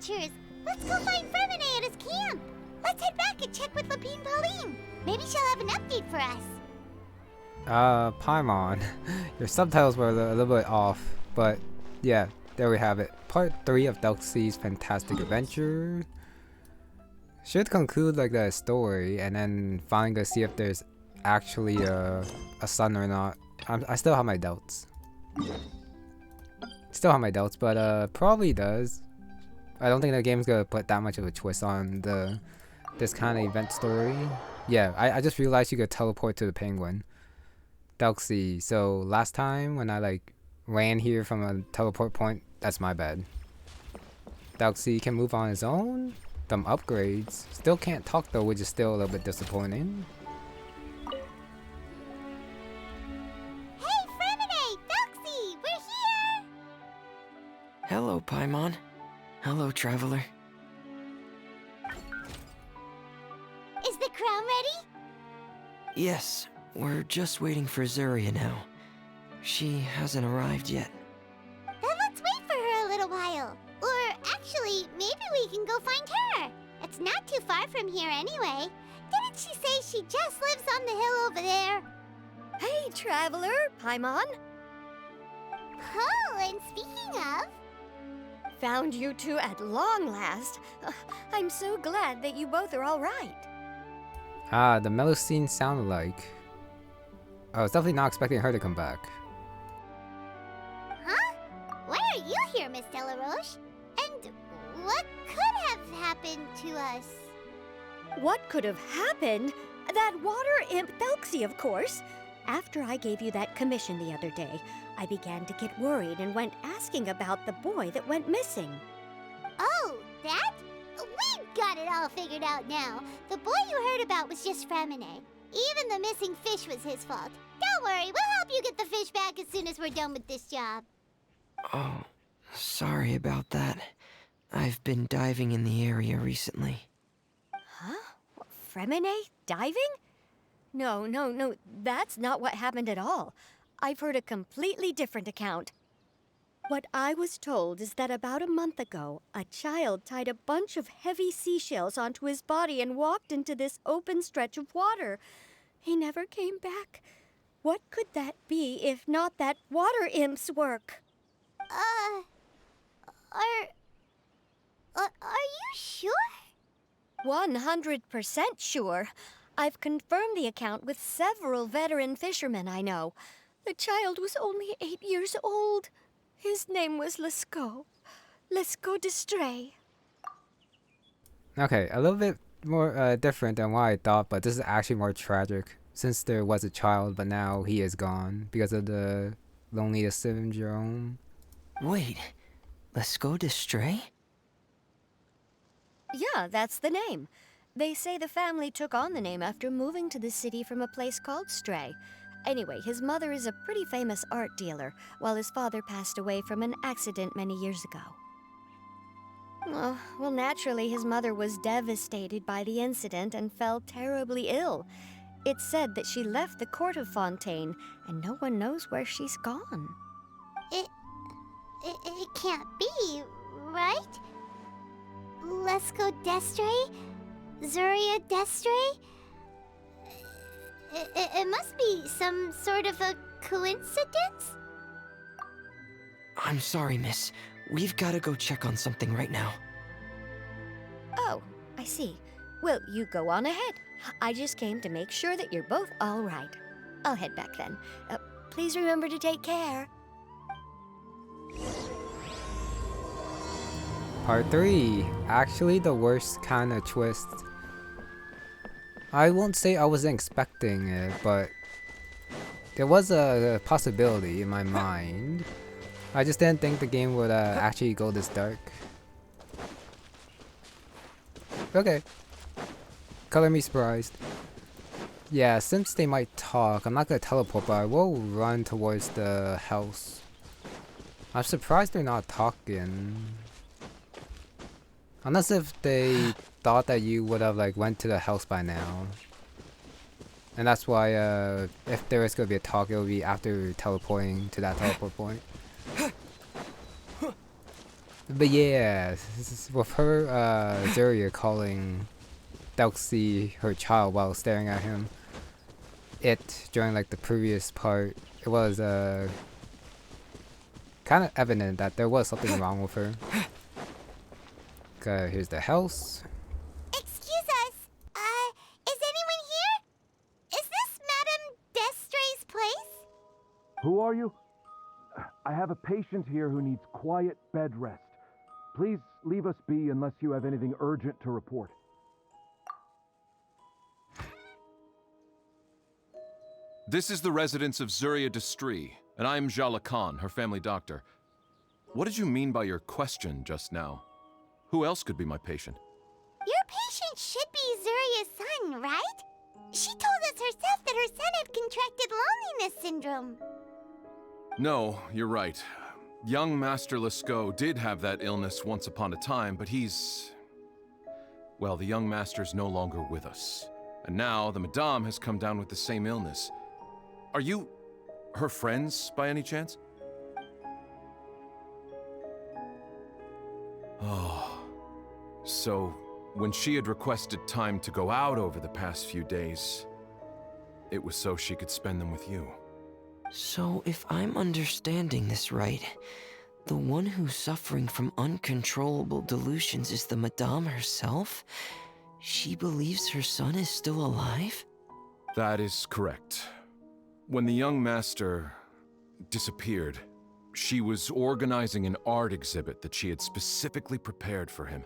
adventures. Let's go find Fermine at his camp. Let's head back and check with Lapine Pauline. Maybe she'll have an update for us. Paimon, your subtitles were a little bit off, but yeah, there we have it. Part 3 of Thelxie's fantastic adventure. Should conclude like the story, and then finally go see if there's actually a son or not. I still have my doubts. But probably does. I don't think the game's gonna put that much of a twist on this kind of event story. Yeah, I just realized you could teleport to the penguin. Thelxie. So last time when I like ran here from a teleport point, that's my bad. Thelxie can move on his own. Some upgrades. Still can't talk though, which is still a little bit disappointing. Hey, Fermine! Thelxie! We're here! Hello, Paimon. Hello, traveler. Is the crown ready? Yes, we're just waiting for Zuria now. She hasn't arrived yet. Then let's wait for her a little while. Or actually, maybe we can go find her. It's not too far from here anyway. Didn't she say she just lives on the hill over there? Hey, traveler, Paimon. Oh, and speaking of... Found you two at long last. I'm so glad that you both are all right. Ah, the Melusine sounded like. I was definitely not expecting her to come back. Huh? Why are you here, Miss Delaroche? And what could have happened to us? What could have happened? That water imp Thelxie, of course. After I gave you that commission the other day, I began to get worried and went asking about the boy that went missing. Oh, that? We've got it all figured out now. The boy you heard about was just Fermine. Even the missing fish was his fault. Don't worry, we'll help you get the fish back as soon as we're done with this job. Oh, sorry about that. I've been diving in the area recently. Huh? Fermine diving? No, that's not what happened at all. I've heard a completely different account. What I was told is that about a month ago, a child tied a bunch of heavy seashells onto his body and walked into this open stretch of water. He never came back. What could that be if not that water imp's work? Are you sure? 100% sure. I've confirmed the account with several veteran fishermen I know. The child was only 8 years old. His name was Lescaut. Lescaut Destray. Okay, a little bit more different than what I thought, but this is actually more tragic since there was a child, but now he is gone because of the loneliness syndrome. Wait, Lescaut Destray? Yeah, that's the name. They say the family took on the name after moving to the city from a place called Stray. Anyway, his mother is a pretty famous art dealer, while his father passed away from an accident many years ago. Well, naturally, his mother was devastated by the incident and fell terribly ill. It's said that she left the court of Fontaine, and no one knows where she's gone. It can't be, right? Lescaut Destray? Zuria Destray? It must be some sort of a coincidence? I'm sorry, miss. We've got to go check on something right now. Oh, I see. Well, you go on ahead. I just came to make sure that you're both all right. I'll head back then. Please remember to take care. Part 3. Actually the worst kind of twist. I won't say I wasn't expecting it, but there was a possibility in my mind. I just didn't think the game would actually go this dark. Okay. Color me surprised. Yeah, since they might talk, I'm not gonna teleport, but I will run towards the house. I'm surprised they're not talking. Unless if they thought that you would have like went to the house by now. And that's why if there is gonna be a talk, it will be after teleporting to that teleport point. But yeah, with her, Zuria calling Thelxie her child while staring at him, during like the previous part, it was kind of evident that there was something wrong with her. Here's the house. Excuse us. Is anyone here? Is this Madame Destray's place? Who are you? I have a patient here who needs quiet bed rest. Please leave us be unless you have anything urgent to report. This is the residence of Zuria Destry, and I'm Jala Khan, her family doctor. What did you mean by your question just now? Who else could be my patient? Your patient should be Zuria's son, right? She told us herself that her son had contracted loneliness syndrome. No, you're right. Young Master Lescaut did have that illness once upon a time, but well, the young master's no longer with us. And now the Madame has come down with the same illness. Are you her friends by any chance? Oh, so when she had requested time to go out over the past few days, it was so she could spend them with you. So, if I'm understanding this right, the one who's suffering from uncontrollable delusions is the Madame herself? She believes her son is still alive? That is correct. When the young master disappeared, she was organizing an art exhibit that she had specifically prepared for him.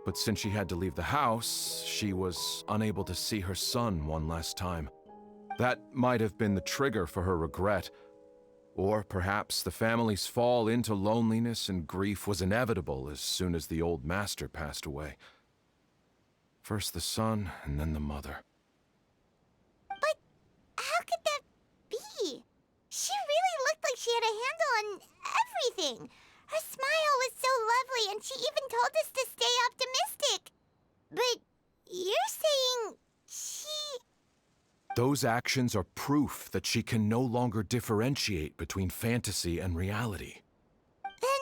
But since she had to leave the house, she was unable to see her son one last time. That might have been the trigger for her regret. Or perhaps the family's fall into loneliness and grief was inevitable as soon as the old master passed away. First the son, and then the mother. But how could that be? She really looked like she had a handle on everything. Her smile was so lovely, and she even told us to stay optimistic. But you're saying she... Those actions are proof that she can no longer differentiate between fantasy and reality. Then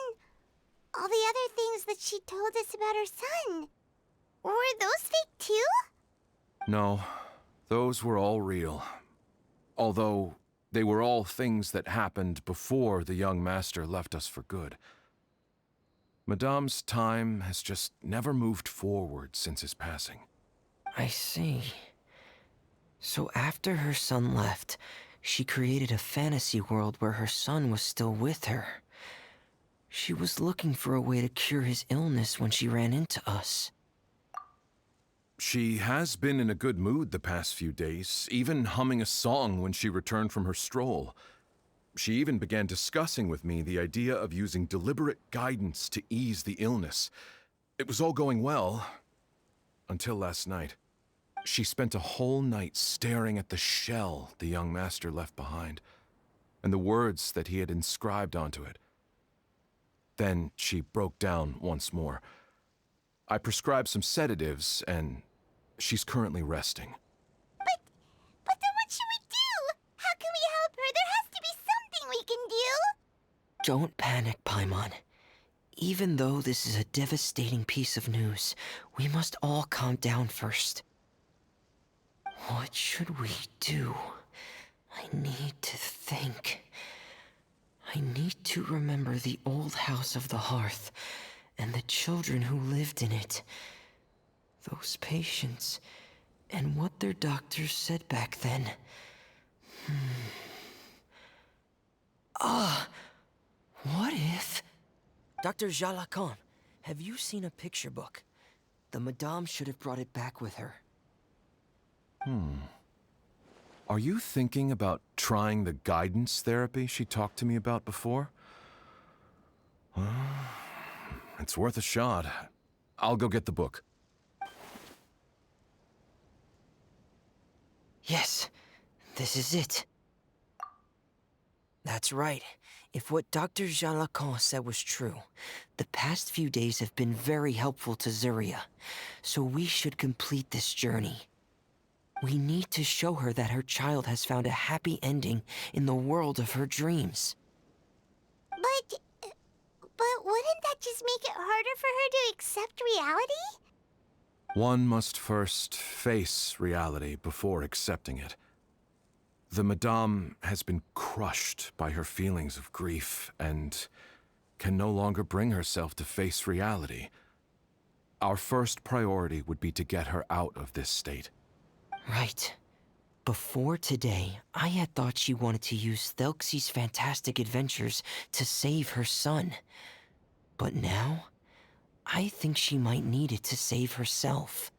all the other things that she told us about her son, were those fake too? No, those were all real. Although they were all things that happened before the young master left us for good. Madame's time has just never moved forward since his passing. I see. So after her son left, she created a fantasy world where her son was still with her. She was looking for a way to cure his illness when she ran into us. She has been in a good mood the past few days, even humming a song when she returned from her stroll. She even began discussing with me the idea of using deliberate guidance to ease the illness. It was all going well, until last night. She spent a whole night staring at the shell the young master left behind, and the words that he had inscribed onto it. Then she broke down once more. I prescribed some sedatives, and she's currently resting. But then what should we do? How can we help her? There has to be something we can do. Don't panic, Paimon. Even though this is a devastating piece of news, we must all calm down first. What should we do? I need to think. I need to remember the old house of the hearth and the children who lived in it. Those patients and what their doctors said back then. What if... Dr. Jala Khan, have you seen a picture book? The Madame should have brought it back with her. Are you thinking about trying the guidance therapy she talked to me about before? It's worth a shot. I'll go get the book. Yes, this is it. That's right. If what Dr. Jean Lacan said was true, the past few days have been very helpful to Zuria, so we should complete this journey. We need to show her that her child has found a happy ending in the world of her dreams. But wouldn't that just make it harder for her to accept reality? One must first face reality before accepting it. The Madame has been crushed by her feelings of grief and can no longer bring herself to face reality. Our first priority would be to get her out of this state. Right. Before today, I had thought she wanted to use Thelxie's fantastic adventures to save her son. But now, I think she might need it to save herself.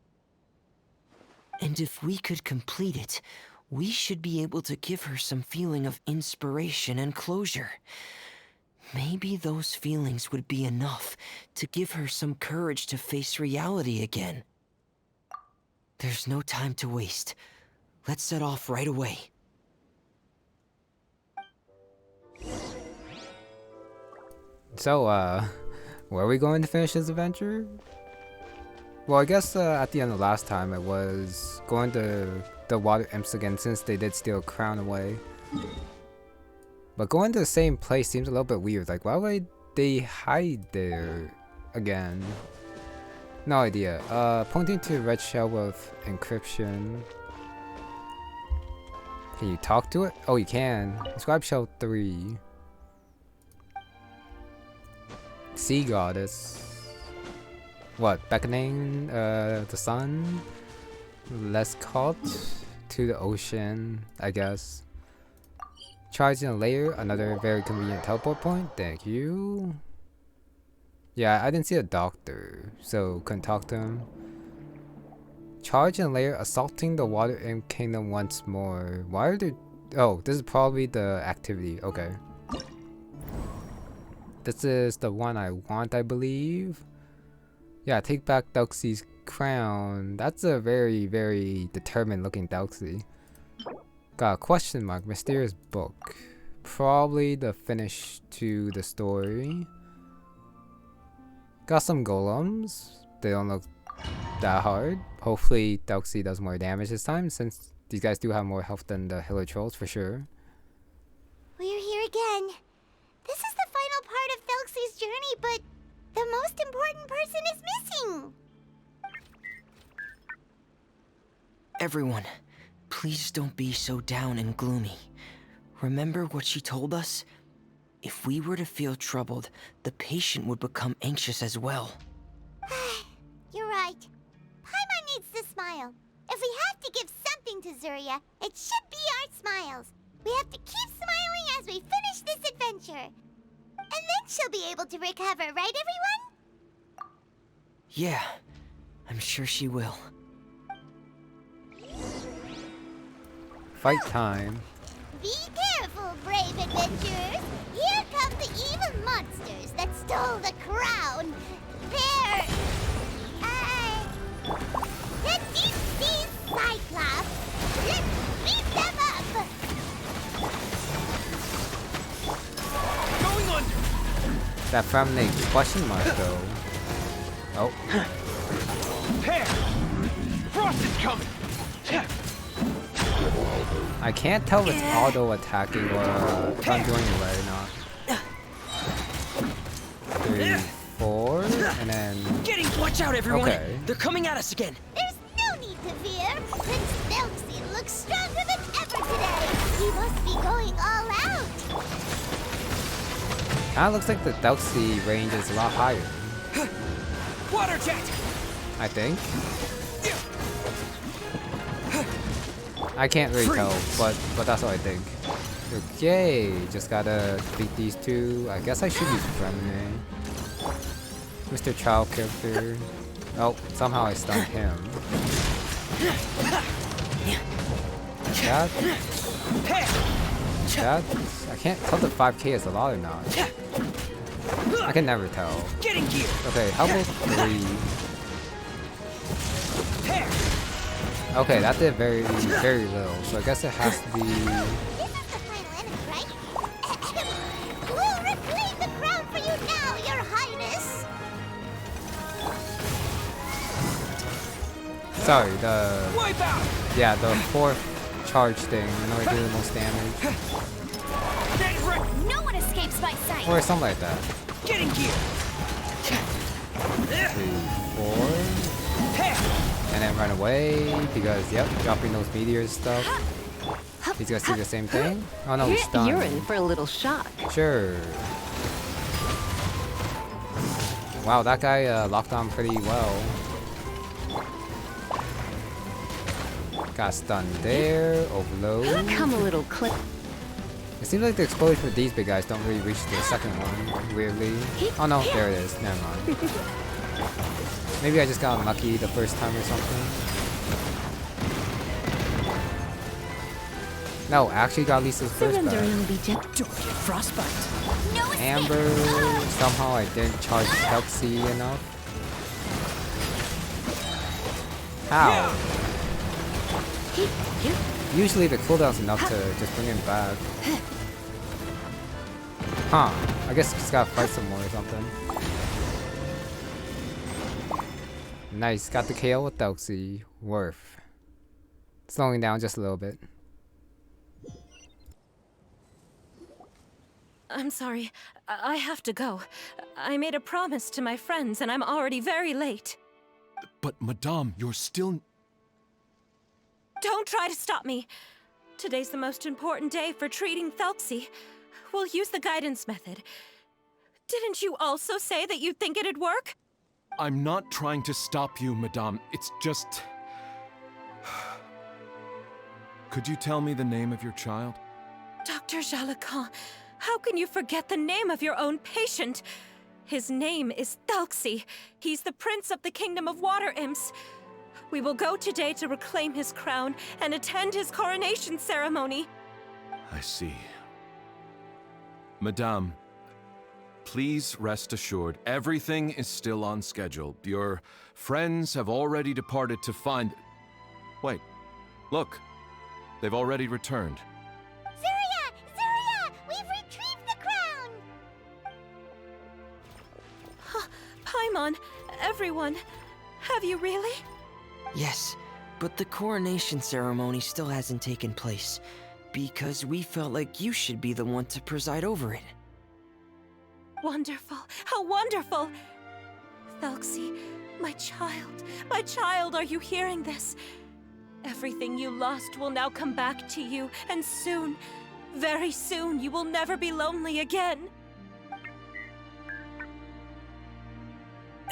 And if we could complete it, we should be able to give her some feeling of inspiration and closure. Maybe those feelings would be enough to give her some courage to face reality again. There's no time to waste. Let's set off right away. So, where are we going to finish this adventure? Well, I guess at the end of last time it was going to the water imps again since they did steal a crown away. But going to the same place seems a little bit weird. Like, why would they hide there again? No idea. Pointing to a red shell with encryption. Can you talk to it? Oh, you can. Describe shell 3. Sea goddess. What? Beckoning the sun? Less caught to the ocean, I guess. Charging a layer, another very convenient teleport point. Thank you. Yeah, I didn't see a doctor, so couldn't talk to him. Charge and layer, assaulting the water imp kingdom once more. Why are there? Oh, this is probably the activity. Okay. This is the one I want, I believe. Yeah, take back Thelxie's crown. That's a very, very determined looking Thelxie. Got a question mark. Mysterious book. Probably the finish to the story. Got some golems. They don't look that hard. Hopefully Thelxie does more damage this time since these guys do have more health than the Hiller Trolls for sure. We're here again. This is the final part of Thelxie's journey, but the most important person is missing. Everyone, please don't be so down and gloomy. Remember what she told us? If we were to feel troubled, the patient would become anxious as well. You're right. Paimon needs to smile. If we have to give something to Zuria, it should be our smiles. We have to keep smiling as we finish this adventure. And then she'll be able to recover, right everyone? Yeah, I'm sure she will. Fight time. Be careful, brave adventurers. Here come the evil monsters that stole the crown. They're... the deep sea Cyclops. Let's beat them up. Going under. That from the question mark though. Oh. There. Frost is coming. I can't tell if it's auto attacking or if I'm doing it right or not. 3, 4, and then... Watch out, everyone! Okay. They're coming at us again! There's no need to fear. Prince Thelxie looks stronger than ever today. He must be going all out. Kinda looks like the Thelxie range is a lot higher. Water jet. I think. I can't really tell, but that's what I think. Okay, just gotta beat these two. I guess I should use Fremine. Mr. Child character. Oh, somehow I stunned him. That I can't tell if 5k is a lot or not. I can never tell. Getting gear! Okay, how about 3? Okay, that did very, very little. So I guess it has to be. This is the final enemy, right? We'll reclaim the crown for you now, Your Highness. Sorry, the Wipe out. yeah, the 4th charge thing. I know I did the most damage. Get ready. No one escapes! escapes my sight. Or something like that. Get in gear. 3, 4. And then run away because, yep, dropping those meteors stuff. He's gonna see the same thing? Oh no, he's stunned. You're in for a little shock. Sure. Wow, that guy locked on pretty well. Got stunned there. Overload. Come a little clip. It seems like the explosion for these big guys don't really reach the second one, weirdly. Oh no, there it is. Never mind. Maybe I just got unlucky the first time or something. No, I actually got Lisa's first back. Surrendering be gentle. Don't get frostbite. No escape. Amber, somehow I didn't charge Thelxie enough. How? Usually the cooldown's enough to just bring him back. Huh. I guess just gotta fight some more or something. Nice, got the KO with Thelxie. Worth. Slowing down just a little bit. I'm sorry. I have to go. I made a promise to my friends and I'm already very late. But, Madame, you're still... Don't try to stop me. Today's the most important day for treating Thelxie. We'll use the guidance method. Didn't you also say that you'd think it'd work? I'm not trying to stop you, Madame. It's just... Could you tell me the name of your child? Dr. Jalacan, how can you forget the name of your own patient? His name is Thelxie. He's the prince of the kingdom of water imps. We will go today to reclaim his crown and attend his coronation ceremony. I see. Madame, please rest assured, everything is still on schedule. Your friends have already departed to find... Wait, look. They've already returned. Zuria! Zuria! We've retrieved the crown! Paimon, everyone, have you really? Yes, but the coronation ceremony still hasn't taken place, because we felt like you should be the one to preside over it. Wonderful, how wonderful! Thelxie, my child, are you hearing this? Everything you lost will now come back to you, and soon, very soon, you will never be lonely again.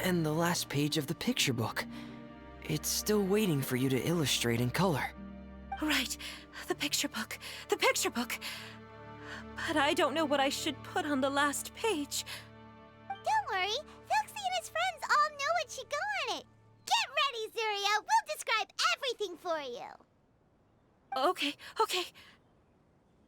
And the last page of the picture book. It's still waiting for you to illustrate in color. Right, the picture book. But I don't know what I should put on the last page. Don't worry, Thelxie and his friends all know what should go on it. Get ready, Zuria. We'll describe everything for you. Okay.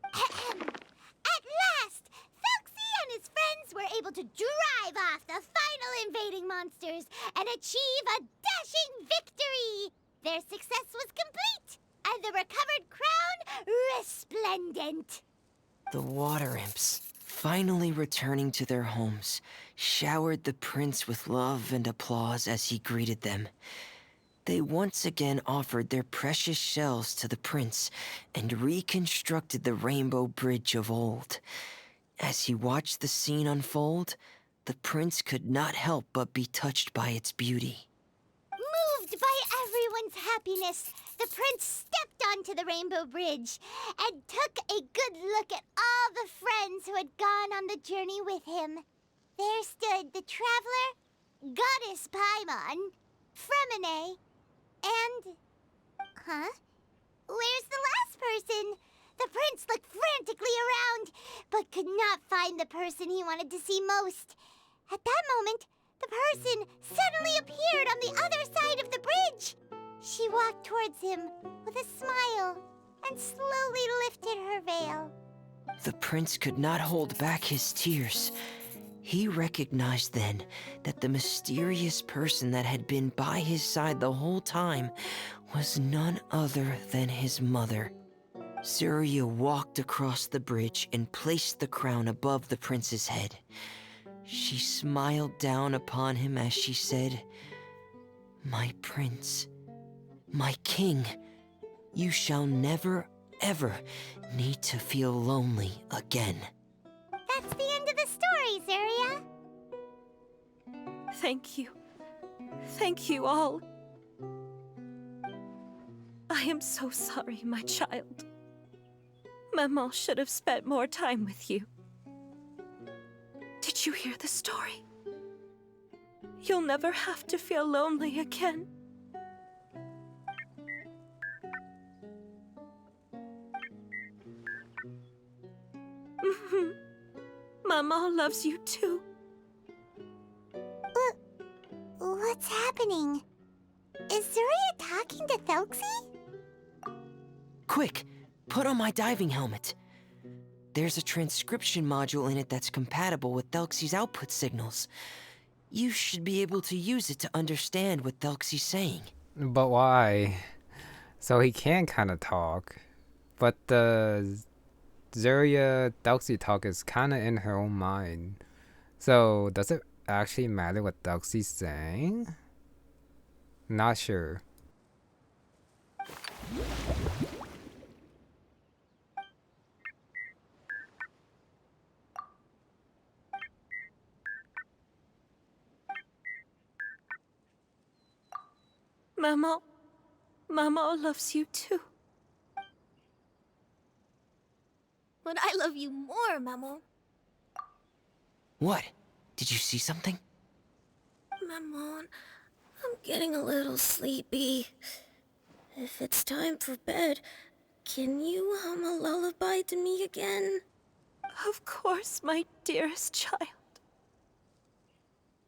At last, Thelxie and his friends were able to drive off the final invading monsters and achieve a dashing victory. Their success was complete, and the recovered crown resplendent. The water imps, finally returning to their homes, showered the prince with love and applause as he greeted them. They once again offered their precious shells to the prince and reconstructed the rainbow bridge of old. As he watched the scene unfold, the prince could not help but be touched by its beauty. Moved by everyone's happiness, the prince stepped onto the rainbow bridge and took a good look at all the friends who had gone on the journey with him. There stood the traveler, Goddess Paimon, Fremine, and... Where's the last person? The prince looked frantically around, but could not find the person he wanted to see most. At that moment, the person suddenly appeared on the other side of the bridge. She walked towards him with a smile and slowly lifted her veil. The prince could not hold back his tears. He recognized then that the mysterious person that had been by his side the whole time was none other than his mother. Zuria walked across the bridge and placed the crown above the prince's head. She smiled down upon him as she said, "My prince, my king, you shall never, ever need to feel lonely again." That's the Thank you. Thank you all. I am so sorry, my child. Maman should have spent more time with you. Did you hear the story? You'll never have to feel lonely again. Maman loves you too. What's happening? Is Zuria talking to Thelxie? Quick, put on my diving helmet. There's a transcription module in it that's compatible with Thelxie's output signals. You should be able to use it to understand what Thelxie's saying. But why? So he can kind of talk, but the Zuria Thelxie talk is kind of in her own mind. So does it actually matter what Thelxie's saying? Not sure. Maman loves you too. But I love you more, Maman. What? Did you see something? Maman, I'm getting a little sleepy. If it's time for bed, can you hum a lullaby to me again? Of course, my dearest child.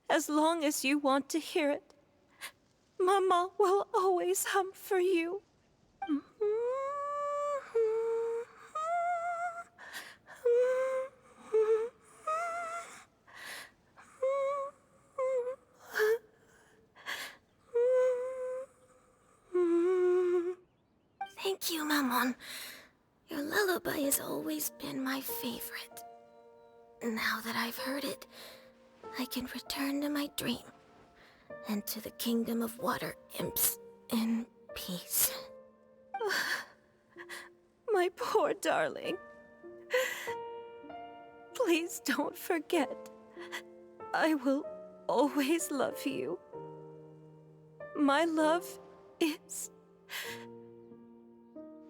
As long as you want to hear it, Maman will always hum for you. Thank you, Maman. Your lullaby has always been my favorite. Now that I've heard it, I can return to my dream and to the kingdom of water imps in peace. My poor darling. Please don't forget. I will always love you. My love is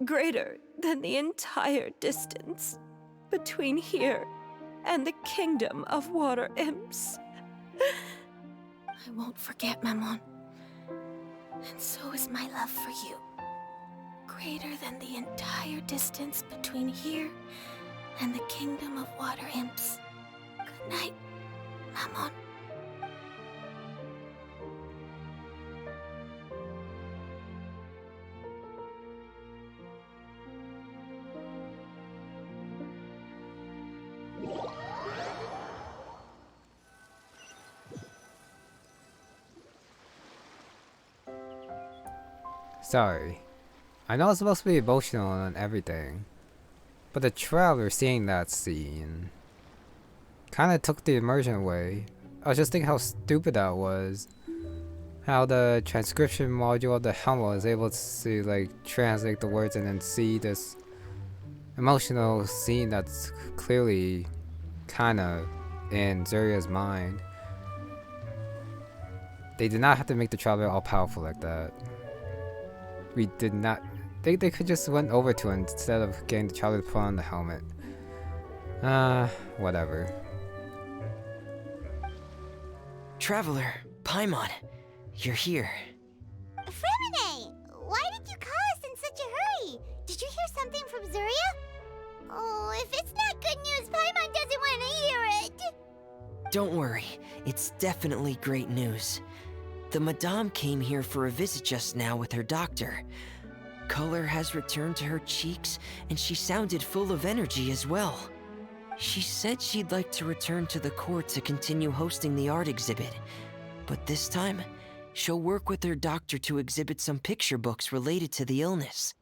greater than the entire distance between here and the kingdom of water imps. I won't forget, Maman. And so is my love for you. Greater than the entire distance between here and the kingdom of water imps. Good night, Maman. Sorry. I know it's supposed to be emotional and everything, but the traveler seeing that scene kind of took the immersion away. I was just thinking how stupid that was. How the transcription module of the helmet was able to like translate the words and then see this emotional scene that's clearly kind of in Zuria's mind. They did not have to make the traveler all powerful like that. We did not. They could just went over to him instead of getting the traveler to put on the helmet. Whatever. Traveler, Paimon, you're here. Fremine, why did you call us in such a hurry? Did you hear something from Zuria? Oh, if it's not good news, Paimon doesn't want to hear it. Don't worry, it's definitely great news. The Madame came here for a visit just now with her doctor. Color has returned to her cheeks, and she sounded full of energy as well. She said she'd like to return to the court to continue hosting the art exhibit. But this time, she'll work with her doctor to exhibit some picture books related to the illness.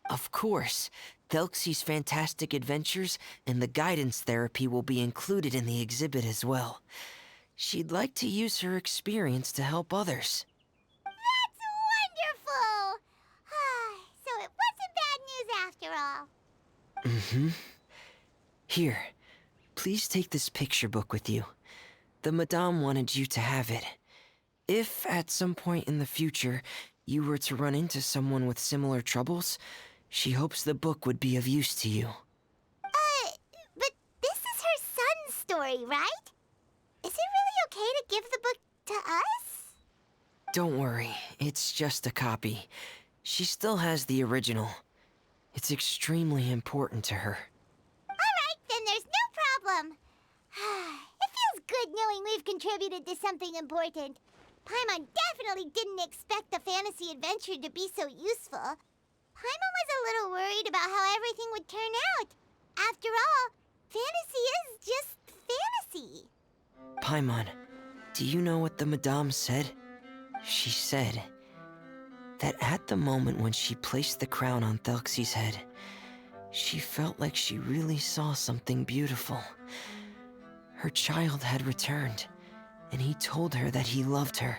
Of course, Thelxie's fantastic adventures and the guidance therapy will be included in the exhibit as well. She'd like to use her experience to help others. That's wonderful! So it wasn't bad news after all. Mm-hmm. Here, please take this picture book with you. The Madame wanted you to have it. If at some point in the future you were to run into someone with similar troubles, she hopes the book would be of use to you. But this is her son's story, right? Is it really okay to give the book to us? Don't worry, it's just a copy. She still has the original. It's extremely important to her. Alright, then there's no problem. It feels good knowing we've contributed to something important. Paimon definitely didn't expect the fantasy adventure to be so useful. Paimon was a little worried about how everything would turn out. After all, fantasy is just fantasy. Paimon, do you know what the Madame said? She said that at the moment when she placed the crown on Thelxie's head, she felt like she really saw something beautiful. Her child had returned, and he told her that he loved her.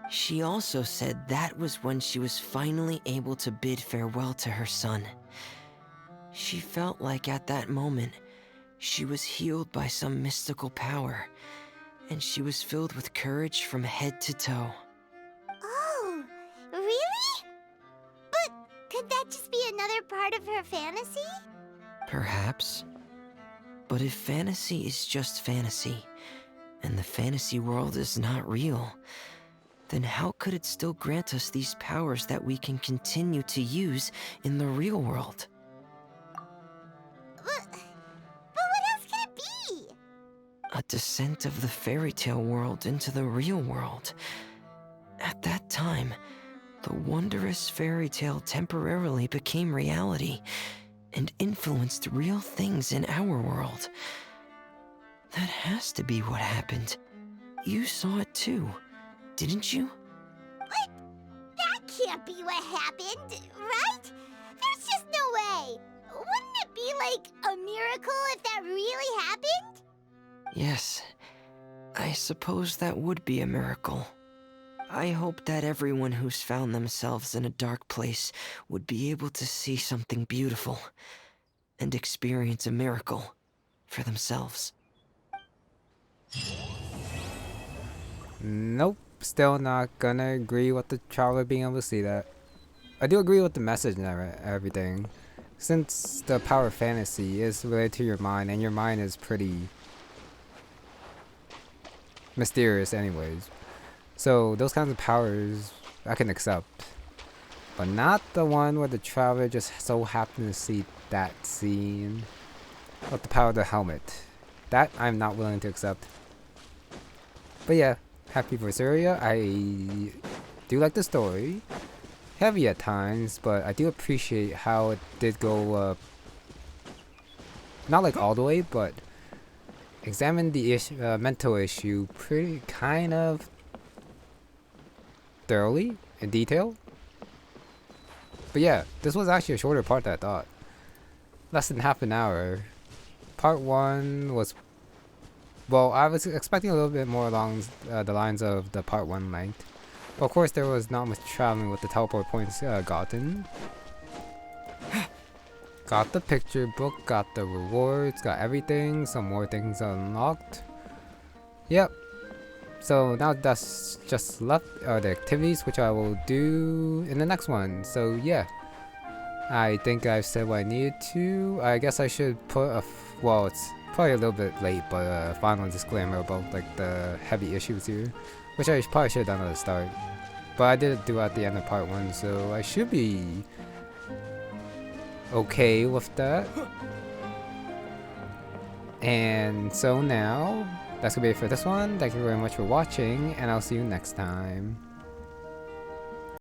She also said that was when she was finally able to bid farewell to her son. She felt like at that moment, she was healed by some mystical power, and she was filled with courage from head to toe. Oh, really? But could that just be another part of her fantasy? Perhaps. But if fantasy is just fantasy, and the fantasy world is not real, then how could it still grant us these powers that we can continue to use in the real world? But what else could it be? A descent of the fairy tale world into the real world. At that time, the wondrous fairy tale temporarily became reality and influenced real things in our world. That has to be what happened. You saw it too, didn't you? What? That can't be what happened, right? There's just no way. Wouldn't it be like a miracle if that really happened? Yes, I suppose that would be a miracle. I hope that everyone who's found themselves in a dark place would be able to see something beautiful and experience a miracle for themselves. Nope, still not gonna agree with the traveler being able to see that. I do agree with the message and everything. Since the power of fantasy is related to your mind, and your mind is pretty mysterious anyways. So those kinds of powers I can accept. But not the one where the traveler just so happened to see that scene with the power of the helmet. That I'm not willing to accept. But yeah, happy for Zuria. I do like the story. Heavy at times, but I do appreciate how it did go, not like all the way, but examine the mental issue pretty kind of thoroughly, in detail. But yeah, this was actually a shorter part than I thought. Less than half an hour. Part 1 was, well, I was expecting a little bit more along the lines of the part 1 length. But of course there was not much traveling with the teleport points gotten. Got the picture book, got the rewards, got everything, some more things unlocked. Yep. So now that's just left the activities, which I will do in the next one. So yeah, I think I've said what I needed to. I guess I should put a well, it's probably a little bit late, but a final disclaimer about like the heavy issues here, which I probably should have done at the start. But I did do at the end of part 1, so I should be okay with that. And so now, that's gonna be it for this one. Thank you very much for watching, and I'll see you next time.